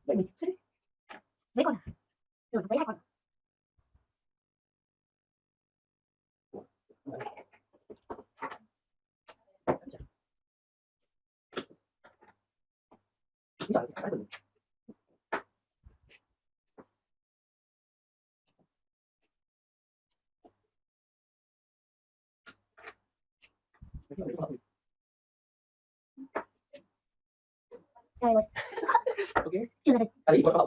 mấy con à? Rồi mấy hai con. Đây rồi. Ok. Chưa ra đây. Đây có